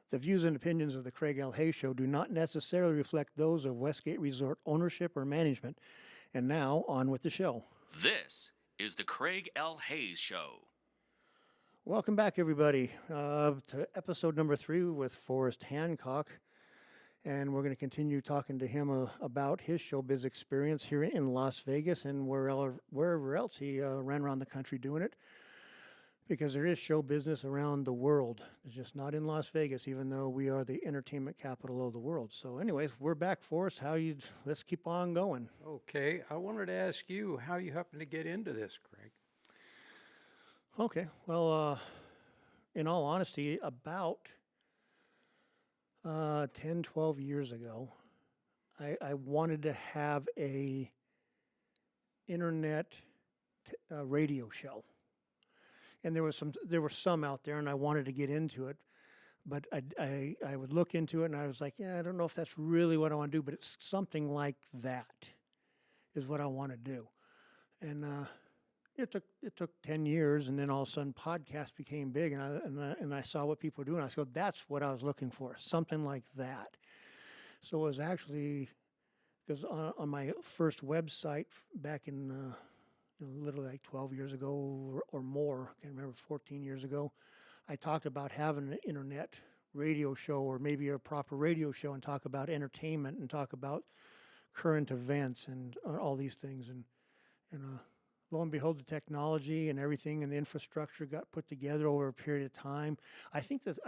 The views and opinions of the Craig L. Hayes Show do not necessarily reflect those of Westgate Resort ownership or management. And now, on with the show. This is the Craig L. Hayes Show. Welcome back, everybody, to episode number 3 with Forestt Hancock. And we're going to continue talking to him about his showbiz experience here in Las Vegas and wherever else he ran around the country doing it. Because there is show business around the world. It's just not in Las Vegas, even though we are the entertainment capital of the world. So anyways, we're back, Forrest. Let's keep on going. Okay, I wanted to ask you how you happened to get into this, Craig. Okay, well, in all honesty, about 10, 12 years ago, I wanted to have a internet radio show. And there were some out there, and I wanted to get into it, but I would look into it, and I was like, yeah, I don't know if that's really what I want to do, but it's something like that is what I want to do. And it took 10 years, and then all of a sudden, podcasts became big, and I saw what people were doing. I said, that's what I was looking for, something like that. So it was actually because on my first website back in literally like 12 years ago or more, I can't remember, 14 years ago, I talked about having an internet radio show or maybe a proper radio show and talk about entertainment and talk about current events and all these things. And lo and behold, the technology and everything and the infrastructure got put together over a period of time. I think that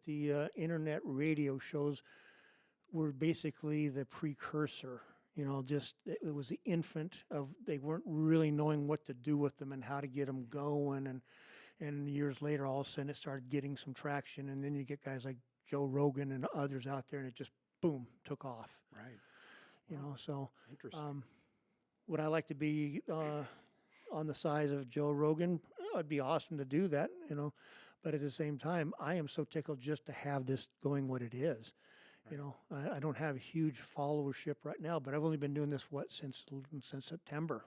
the internet radio shows were basically the precursor. It was the infant of, they weren't really knowing what to do with them and how to get them going. And years later, all of a sudden, it started getting some traction. And then you get guys like Joe Rogan and others out there, and it just, boom, took off. Right. So Interesting. would I like to be on the size of Joe Rogan? It'd be awesome to do that, But at the same time, I am so tickled just to have this going what it is. Right. I don't have a huge followership right now, but I've only been doing this, since September.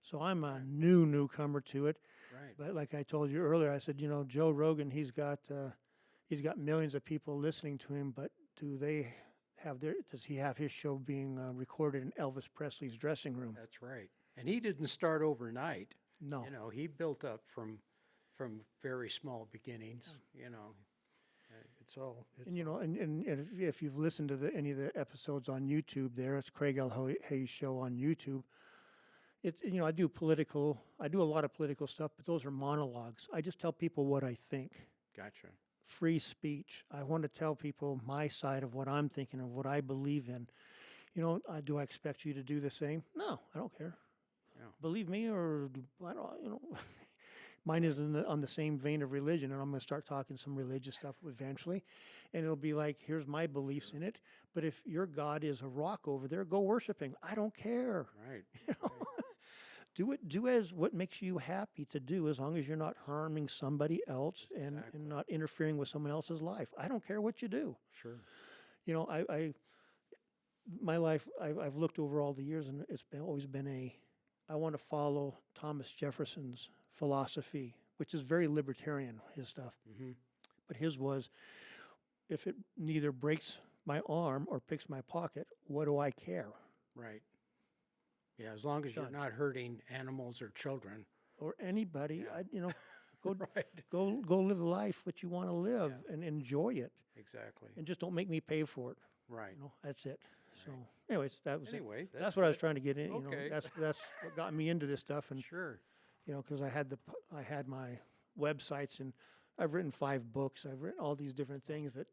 So I'm a newcomer to it. Right. But like I told you earlier, I said, Joe Rogan, he's got millions of people listening to him, but does he have his show being recorded in Elvis Presley's dressing room? That's right. And he didn't start overnight. No. He built up from very small beginnings, And if you've listened to any of the episodes on YouTube, it's Craig L. Hayes Show on YouTube. It's I do a lot of political stuff, but those are monologues. I just tell people what I think. Gotcha. Free speech. I want to tell people my side of what I'm thinking of, what I believe in. Do I expect you to do the same? No, I don't care. Yeah. Believe me, or I don't. Mine is on the same vein of religion, and I'm going to start talking some religious stuff eventually. And it'll be like, here's my beliefs in it. But if your God is a rock over there, go worship him. I don't care. Right. Do as what makes you happy to do, as long as you're not harming somebody else and not interfering with someone else's life. I don't care what you do. Sure. My life, I've looked over all the years, and it's always been I want to follow Thomas Jefferson's philosophy, which is very libertarian, his stuff. Mm-hmm. But his was, if it neither breaks my arm or picks my pocket, what do I care? Right. Yeah, as long as you're not hurting animals or children. Or anybody, Yeah. go Right. go live life what you want to live and enjoy it. Exactly. And just don't make me pay for it. Right. That's it. So anyways, that was Anyway, that's what I was trying to get in. Okay. That's what got me into this stuff. And Sure. because I had my websites, and I've written 5 books. I've written all these different things, but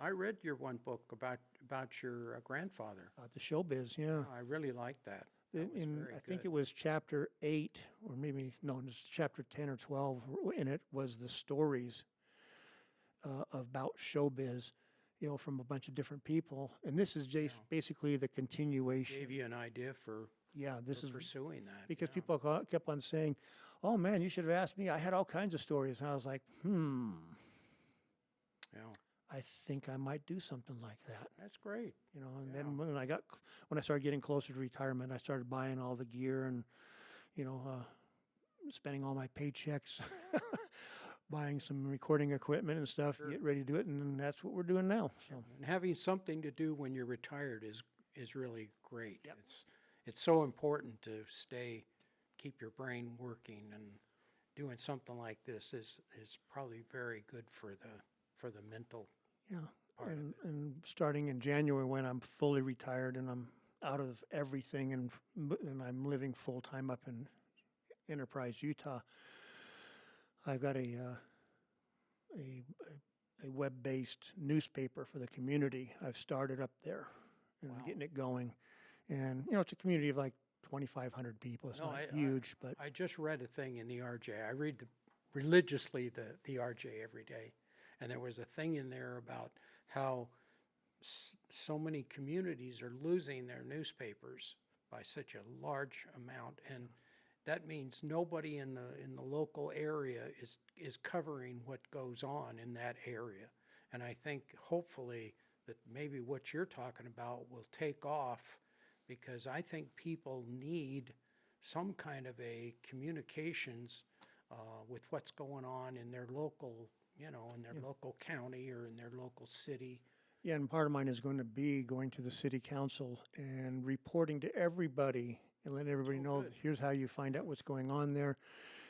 I read your one book about your grandfather. about the showbiz. Yeah, I really liked that. That was very I think good. it was chapter 8, or maybe no, it was chapter 10 or 12. In it was the stories about showbiz, from a bunch of different people, and this is just basically the continuation. Gave you an idea for This is pursuing that. because yeah. people kept on saying, "Oh man, you should have asked me. I had all kinds of stories." And I was like, Yeah, I think I might do something like that. that's great. And then when I started getting closer to retirement, I started buying all the gear and, spending all my paychecks buying some recording equipment and stuff, Sure. get ready to do it, and then that's what we're doing now. So And having something to do when you're retired is really great. Yep. It's so important to keep your brain working, and doing something like this is probably very good for the mental yeah, part of it. and starting in January when I'm fully retired and I'm out of everything and I'm living full time up in Enterprise, Utah. I've got a web-based newspaper for the community. I've started up there and Wow. getting it going. And, it's a community of like 2,500 people. It's No, not huge, but I just read a thing in the RJ. I read religiously the RJ every day, and there was a thing in there about how so many communities are losing their newspapers by such a large amount, and that means nobody in the local area is covering what goes on in that area. And I think hopefully that maybe what you're talking about will take off, because I think people need some kind of a communications with what's going on in their local, in their local county or in their local city. yeah, and part of mine is going to be going to the city council and reporting to everybody and letting everybody know, good. here's how you find out what's going on there,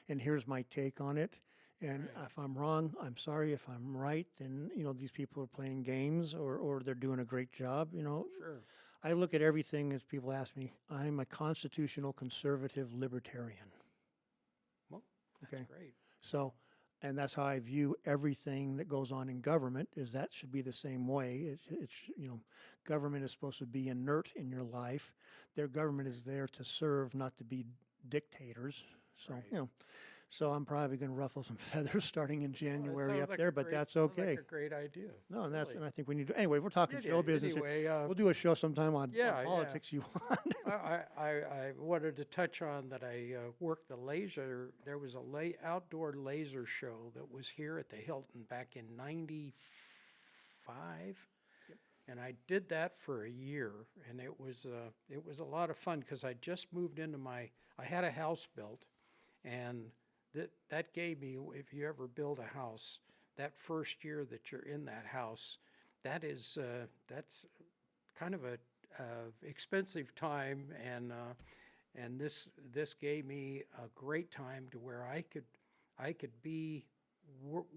and here's my take on it. And Right. if I'm wrong, I'm sorry. If I'm right, then, these people are playing games or they're doing a great job, Sure. I look at everything as people ask me, I'm a constitutional conservative libertarian. Well, that's Okay. great. So, and that's how I view everything that goes on in government, is that should be the same way. Government is supposed to be inert in your life. Their government is there to serve, not to be dictators. So, Right. so I'm probably going to ruffle some feathers starting in Well, that January sounds up like there, a but great- that's sounds like okay. a great idea. No, and Really. and I think we need to, anyway, we're talking Yeah, show business here. anyway, We'll do a show sometime on yeah. politics you want. I wanted to touch on that. I worked there was a outdoor laser show that was here at the Hilton back in '95. And I did that for a year, and it was a lot of fun, because I just moved into I had a house built, and that gave me, if you ever build a house, that first year that you're in that house, that's kind of a expensive time, and this gave me a great time to where I could be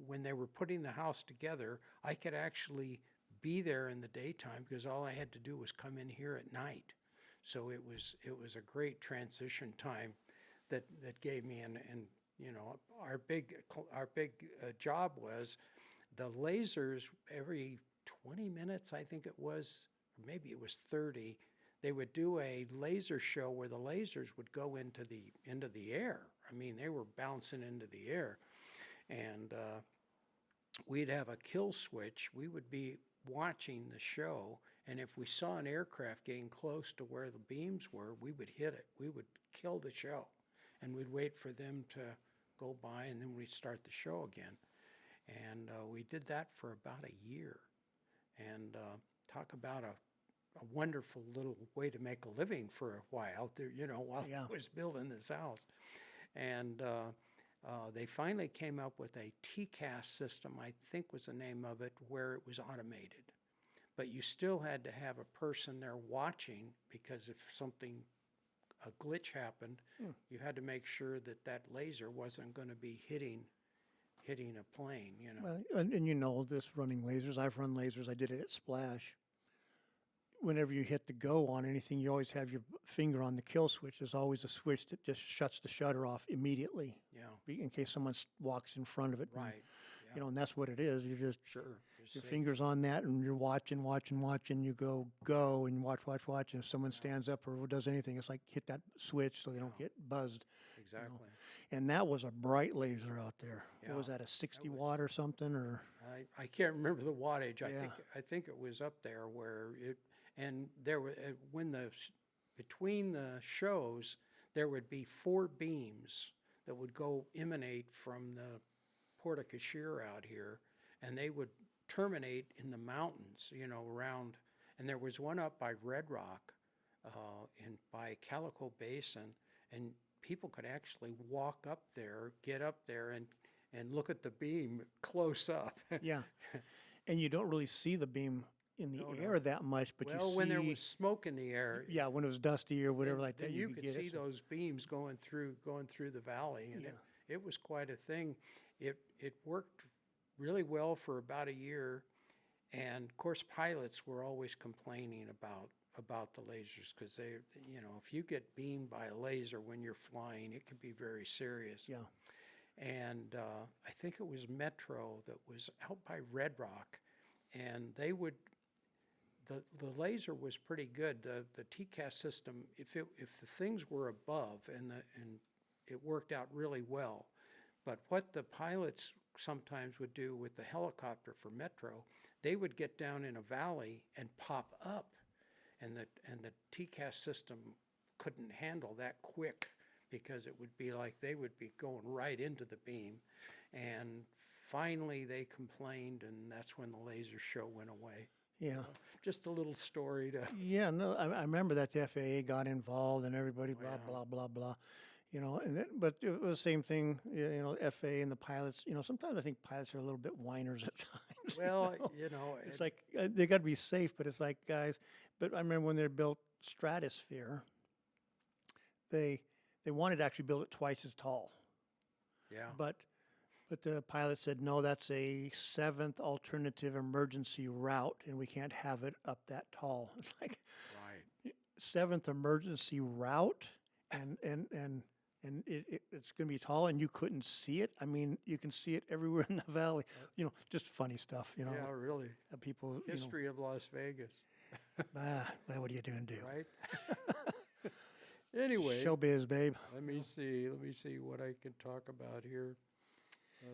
when they were putting the house together. I could actually be there in the daytime, because all I had to do was come in here at night. So it was a great transition time that gave me, and our big job was the lasers. Every 20 minutes, I think it was, or maybe it was 30, they would do a laser show where the lasers would go into the air. I mean, they were bouncing into the air, and we'd have a kill switch. We would be watching the show, and if we saw an aircraft getting close to where the beams were, we would hit it. We would kill the show, and we'd wait for them to go by, and then we'd start the show again. And we did that for about a year. And talk about a wonderful little way to make a living for a while, while Yeah. I was building this house. And they finally came up with a TCAS system, I think was the name of it, where it was automated. But you still had to have a person there watching, because if a glitch happened, you had to make sure that laser wasn't going to be hitting a plane, Well, and this running lasers. I've run lasers. I did it at Splash. Whenever you hit the go on anything, you always have your finger on the kill switch. There's always a switch that just shuts the shutter off immediately, Yeah, in case someone walks in front of it. And, right. Yeah, and that's what it is. You just sure. your finger's on that, and you're watching. You go, and watch. And if someone stands up or does anything, it's like hit that switch so they don't get buzzed. Exactly. And that was a bright laser out there. Yeah, What was that, a 60 was- watt or something? Or I can't remember the wattage. Yeah. I think it was up there where it, and there were between the shows there would be 4 beams that would emanate from the Port of Cashir out here, and they would terminate in the mountains, around. And there was one up by Red Rock, by Calico Basin, and people could actually walk up there, get up there, and and look at the beam close up. Yeah. And you don't really see the beam in the No, no. air that much, but Well, you see, when there was smoke in the air, yeah, when it was dusty or whatever like then that, you could could get see it. So- those beams going through the valley, and Yeah. it was quite a thing. It worked really well for about a year, and of course pilots were always complaining about the lasers because they, if you get beamed by a laser when you're flying, it can be very serious. Yeah. And I think it was Metro that was out by Red Rock, and they would. The laser was pretty good. The TCAS system, if the things were above and it worked out really well. But what the pilots sometimes would do with the helicopter for Metro, they would get down in a valley and pop up, and the TCAS system couldn't handle that quick because it would be like they would be going right into the beam. And finally they complained, and that's when the laser show went away. Yeah. Just a little story to. Yeah, no, I remember that the FAA got involved and everybody blah, yeah. blah, blah, blah, and but it was the same thing, FAA and the pilots, sometimes I think pilots are a little bit whiners at times. Well, It's like, they got to be safe, but it's like, guys, but I remember when they built Stratosphere, they wanted to actually build it twice as tall, yeah, but the pilot said, no, that's a seventh alternative emergency route, and we can't have it up that tall. It's like, right. seventh emergency route, and it's going to be tall, and you couldn't see it. I mean, you can see it everywhere in the valley. Just funny stuff. Yeah, really. People. History of Las Vegas, What are you going to do? right? Anyway, Showbiz, babe. let me see what I can talk about here.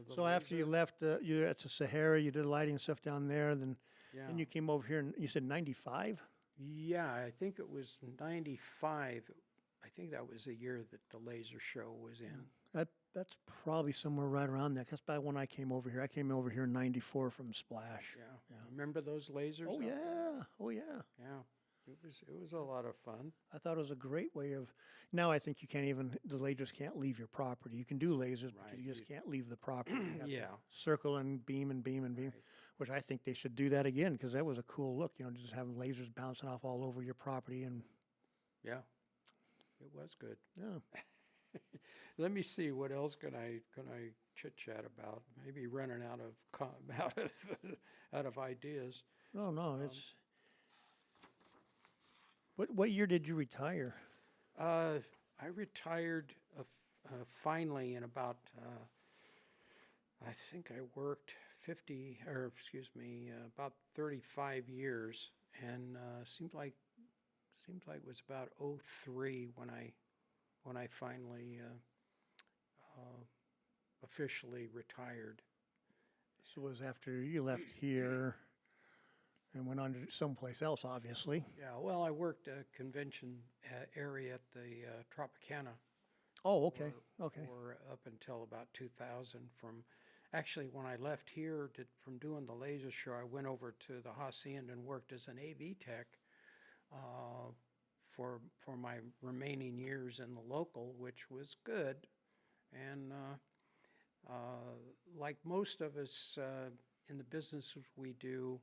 The So after you laser- left, you at the Sahara, you did lighting stuff down there. Then yeah. you came over here, and you said 95. Yeah, I think it was 95. I think that was the year that the laser show was in. That's probably somewhere right around that. That's about when I came over here. I came over here in 94 from Splash. Yeah. Remember those lasers? Oh out there? yeah. Oh yeah. Yeah. It was a lot of fun. I thought it was a great way of. Now I think the lasers can't leave your property. You can do lasers, but Right, you just can't leave the property. You have to Yeah. circle and beam and beam and beam, Right. which I think they should do that again because that was a cool look. Just having lasers bouncing off all over your property and Yeah. It was good. yeah. Let me see, what else can I chit chat about? Maybe running out of ideas. No, it's. What year did you retire? I retired finally in about. I think I worked about 35 years, and seemed like it was about 03 when I finally officially retired. So it was after you left here and went on to someplace else, obviously. Yeah, well, I worked a convention area at the Tropicana. Oh, okay, okay. For up until about 2000. Actually, when I left here from doing the laser show, I went over to the Hacienda and worked as an AV tech for my remaining years in the local, which was good. And like most of us in the business we do,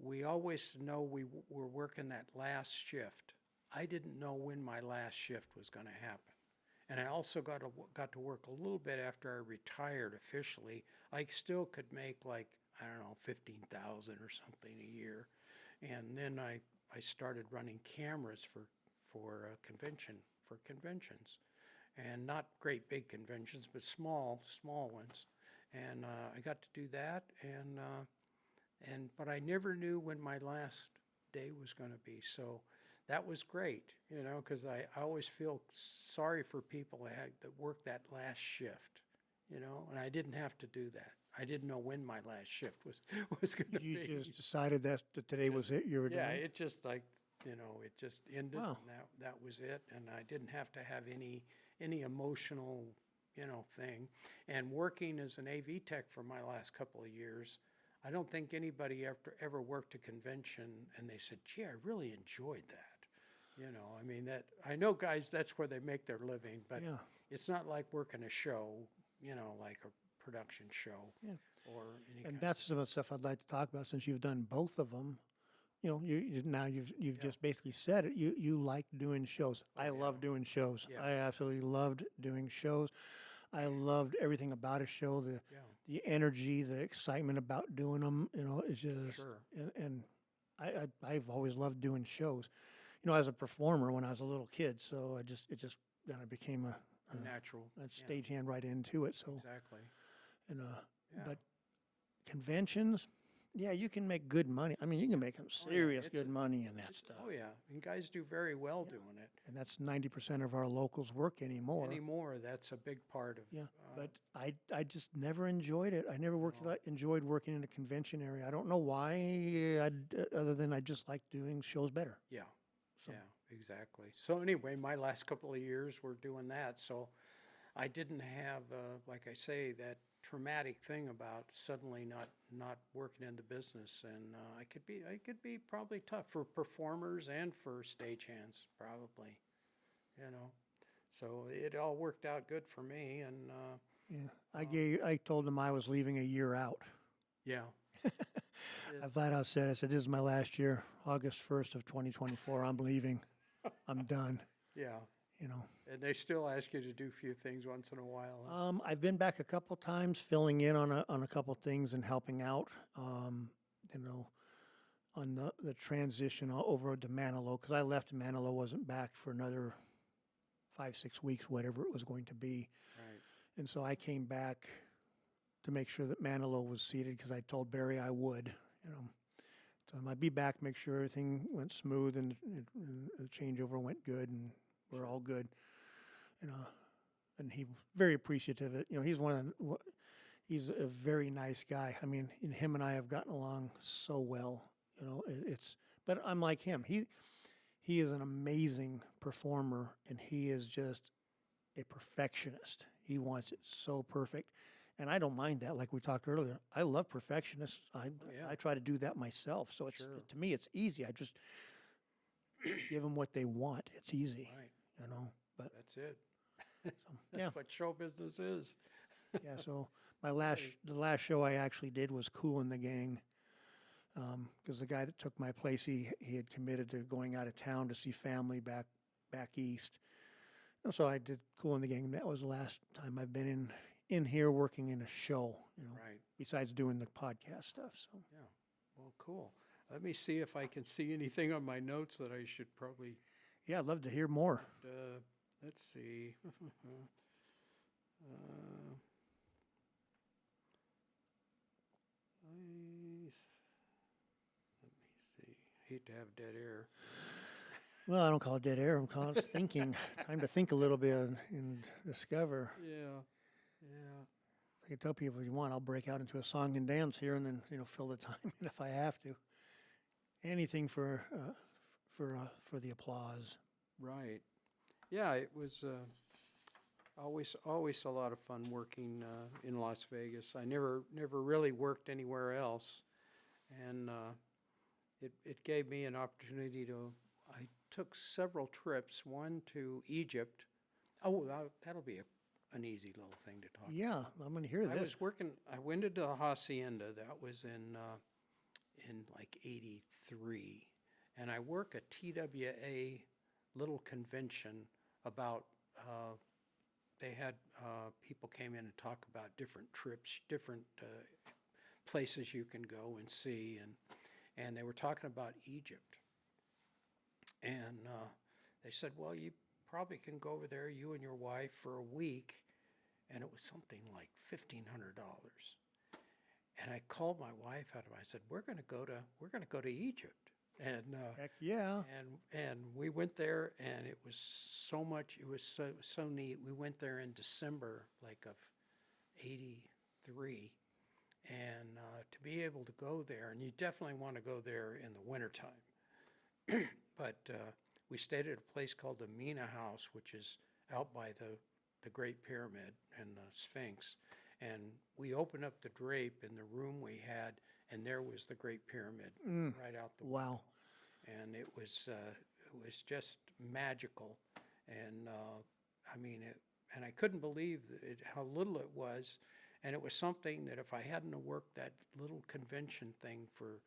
we always know we're working that last shift. I didn't know when my last shift was going to happen. And I also got to work a little bit after I retired officially. I still could make like, I don't know, 15,000 or something a year. And then I started running cameras for conventions. And not great big conventions, but small ones. And I got to do that, but I never knew when my last day was going to be. So that was great, because I always feel sorry for people that work that last shift, and I didn't have to do that. I didn't know when my last shift was going to be. You just decided that today was it. You were Yeah, done. it just it just ended, Wow. and that was it, and I didn't have to have any emotional, thing. And working as an AV tech for my last couple of years, I don't think anybody ever worked a convention and they said, "Gee, I really enjoyed that." I mean, that I know guys, that's where they make their living, but Yeah. it's not like working a show, like a production show or any And kind. that's some of the stuff I'd like to talk about since you've done both of them. You know, you've just basically said it. You like doing shows. I love doing shows. Yeah. I absolutely loved doing shows. I loved everything about a show. The energy, the excitement about doing them. You know, it's just Sure. and I've always loved doing shows. You know, as a performer when I was a little kid. So it just kind of became a Natural. stagehand right into it. So Exactly. and Yeah. but conventions, yeah, you can make good money. I mean, you can make some serious it's good money in that stuff. Oh yeah, and guys do very well doing it. And that's 90% of our locals work anymore. Anymore, that's a big part of. Yeah, but I just never enjoyed it. I never enjoyed working in a convention area. I don't know why, other than I just like doing shows better. Yeah. Yeah, exactly. So anyway, my last couple of years were doing that. So I didn't have, like I say, that traumatic thing about suddenly not working in the business, and I could be probably tough for performers and for stagehands, probably, you know. So it all worked out good for me, and Yeah, I told them I was leaving a year out. yeah, I flat out said, I said, this is my last year, August 1st of 2024. I'm leaving. I'm done. yeah. You know. And they still ask you to do a few things once in a while. Huh? I've been back a couple times, filling in on a couple things and helping out. You know, on the transition over to Manilow, because I left Manilow, wasn't back for another 5-6 weeks, whatever it was going to be, Right. and so I came back to make sure that Manilow was seated because I told Barry I would. You know, so I'd be back, make sure everything went smooth and the changeover went good, and we're all good. You know, and he very appreciative of it. You know, he's a very nice guy. I mean, him and I have gotten along so well. You know, but I'm like him. He is an amazing performer, and he is just a perfectionist. He wants it so perfect, and I don't mind that. Like we talked earlier, I love perfectionists. I try to do that myself. So it's to me, it's easy. I just give them what they want. It's easy, Right. you know. But That's it. yeah. That's what show business is. Yeah, so the last show I actually did was Cool in the Gang, because the guy that took my place, he had committed to going out of town to see family back east, and so I did Cool in the Gang. And that was the last time I've been in here working in a show, you know, Right. besides doing the podcast stuff. So Yeah. Well, cool. Let me see if I can see anything on my notes that I should probably. yeah, I'd love to hear more. Let's see. Let me see. Hate to have dead air. Well, I don't call it dead air. I'm calling it thinking. Time to think a little bit and discover. Yeah. Yeah. I can tell people if you want, I'll break out into a song and dance here, and then fill the time in if I have to. Anything for the applause. Right. Yeah, it was always a lot of fun working in Las Vegas. I never really worked anywhere else, and it gave me an opportunity to. I took several trips. One to Egypt. Oh, that'll be an easy little thing to talk. Yeah, I'm going to hear I this. was working. I went into the Hacienda. That was in like '83, and I work a TWA little convention about. They had people came in and talk about different trips, different places you can go and see, and they were talking about Egypt, and they said, well, you probably can go over there, you and your wife, for a week, and it was something like $1,500. And I called my wife out of it. I said, we're going to go to Egypt. And Heck yeah. and we went there, and it was so much. It was so neat. We went there in December, like of '83, and to be able to go there, and you definitely want to go there in the wintertime. But we stayed at a place called the Mina House, which is out by the Great Pyramid and the Sphinx. And we opened up the drape in the room we had, and there was the Great Pyramid right out the window. Wow. And it was just magical, and I mean, and I couldn't believe how little it was, And it was something that if I hadn't have worked that little convention thing for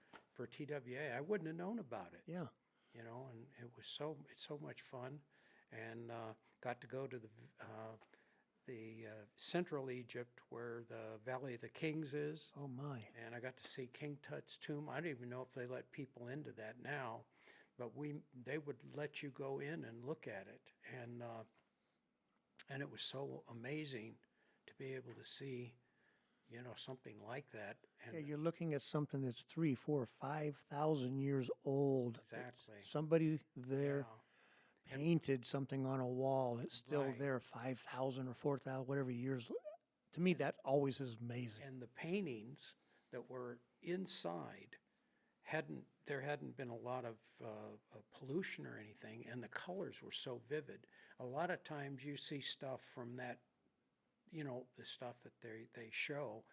TWA, I wouldn't have known about it. Yeah. You know, and it's so much fun, and got to go to the central Egypt where the Valley of the Kings is, Oh my. and I got to see King Tut's tomb. I don't even know if they let people into that now, but they would let you go in and look at it, and it was so amazing to be able to see, you know, something like that. And Yeah, you're looking at something that's 3, 4, 5,000 years old. That's exactly. somebody there Yeah. painted something on a wall. It's still Right. there 5,000 or 4,000, whatever years. To me, that always is amazing. And the paintings that were inside there hadn't been a lot of pollution or anything, and the colors were so vivid. A lot of times you see stuff from that, you know, the stuff that they show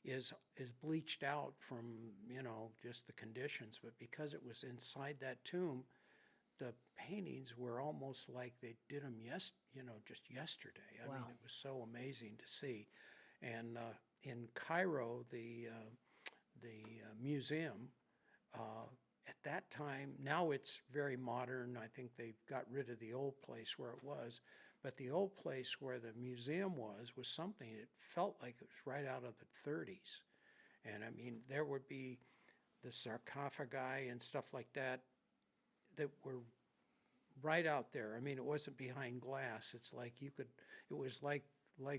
is bleached out from, you know, just the conditions, but because it was inside that tomb, the paintings were almost like they did them just yesterday. I mean, Wow. it was so amazing to see. And in Cairo, the museum, at that time, now it's very modern. I think they've got rid of the old place where it was, but the old place where the museum was something, it felt like it was right out of the 30s. And I mean, there would be the sarcophagi and stuff like that were right out there. I mean, it wasn't behind glass. It's like it was like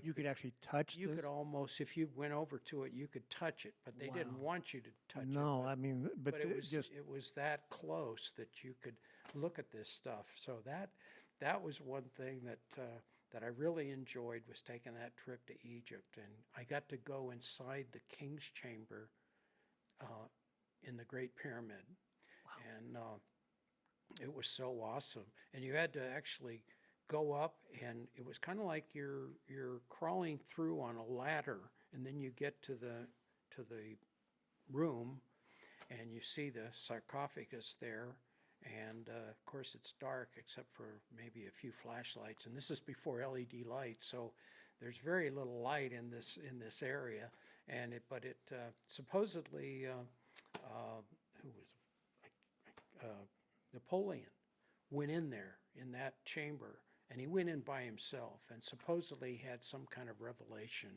You could actually touch you this? could almost, if you went over to it, you could touch it, but they didn't Wow. want you to touch it. No, I mean, but But it just was that close that you could look at this stuff. So that was one thing that I really enjoyed, was taking that trip to Egypt, and I got to go inside the king's chamber in the Great Pyramid, and it was so awesome. And you had to actually go up, and it was kind of like you're crawling through on a ladder, and then you get to the room, and you see the sarcophagus there, and of course it's dark except for maybe a few flashlights, and this is before LED lights, so there's very little light in this area, and but it supposedly who was Napoleon went in there in that chamber, and he went in by himself, and supposedly had some kind of revelation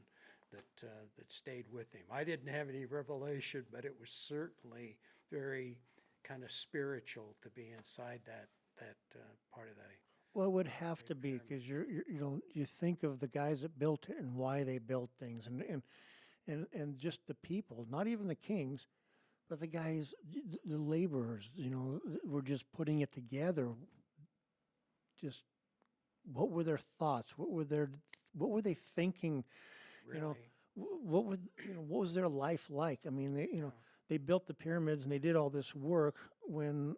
that stayed with him. I didn't have any revelation, but it was certainly very kind of spiritual to be inside that part of that. well, it would have to be because you think of the guys that built it and why they built things, and just the people, not even the kings, but the guys, the laborers, were just putting it together. Just what were their thoughts? What were they thinking? Really? What was their life like? I mean, they built the pyramids and they did all this work when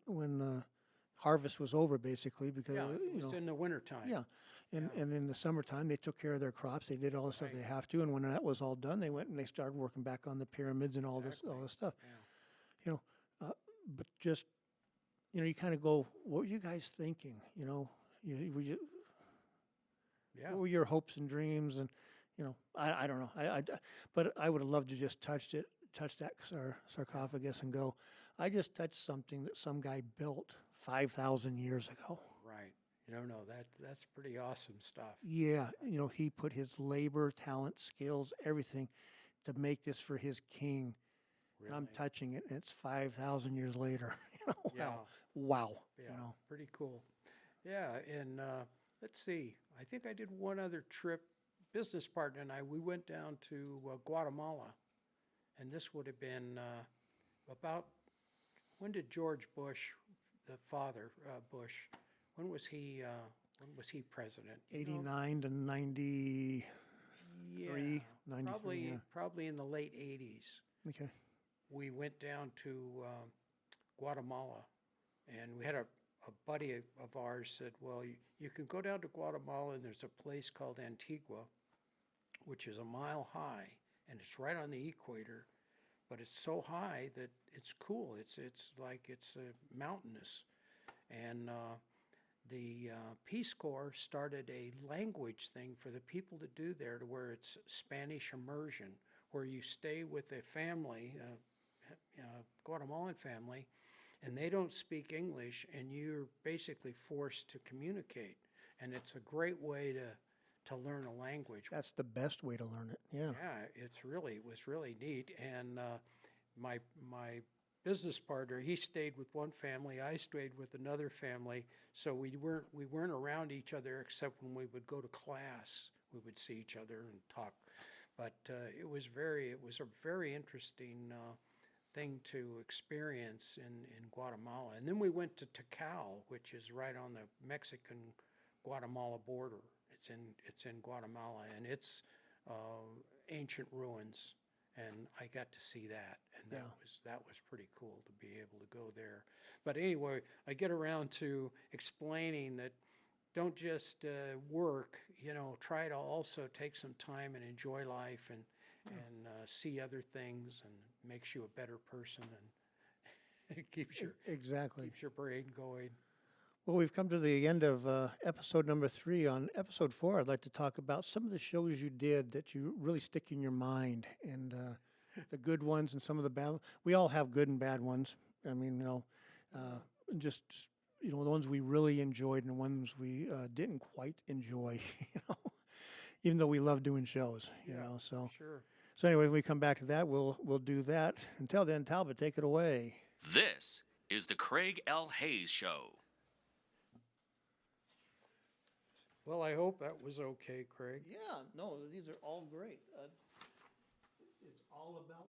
harvest was over, basically, because Yeah, it was in the wintertime. yeah, and in the summertime they took care of their crops. They did all the stuff Right. they have to, and when that was all done, they went and they started working back on the pyramids and all this stuff. Yeah. But just you kind of go, what were you guys thinking? Yeah. What were your hopes and dreams? And I don't know. But I would have loved to just touch that sarcophagus and go, I just touched something that some guy built 5,000 years ago. Right. No, that's pretty awesome stuff. Yeah, he put his labor, talent, skills, everything to make this for his king. And I'm Really. touching it, and it's 5,000 years later. Yeah. Wow. Yeah, pretty cool. Yeah, and let's see. I think I did one other trip. Business partner and I, we went down to Guatemala, and this would have been about, when did George Bush, the father Bush, when was he president? You know? 89 to 93, Yeah, 93. probably in the late 80s. Okay. We went down to Guatemala, and we had a buddy of ours said, well, you can go down to Guatemala, and there's a place called Antigua, which is a mile high, and it's right on the equator, but it's so high that it's cool. It's like it's mountainous, and the Peace Corps started a language thing for the people to do there, to where it's Spanish immersion, where you stay with a family, Guatemalan family, and they don't speak English, and you're basically forced to communicate. And it's a great way to learn a language. That's the best way to learn it. Yeah. Yeah, it was really neat. And my business partner, he stayed with one family, I stayed with another family, so we weren't around each other except when we would go to class. We would see each other and talk. But it was a very interesting thing to experience in Guatemala. And then we went to Tikal, which is right on the Mexican-Guatemala border. It's in Guatemala, and it's ancient ruins, and I got to see that, and that was pretty cool to be able to go there. But anyway, I get around to explaining that don't just work, try to also take some time and enjoy life and see other things, and makes you a better person, and it keeps your brain going. Well, we've come to the end of episode number 3. On episode 4, I'd like to talk about some of the shows you did that you really stick in your mind, and the good ones and some of the bad. We all have good and bad ones. I mean, just the ones we really enjoyed and the ones we didn't quite enjoy. Even though we love doing shows, So Sure. So anyway, when we come back to that, we'll do that. Until then, Talbot, take it away. This is the Craig L. Hayes Show. Well, I hope that was okay, Craig. Yeah, no, these are all great. It's all about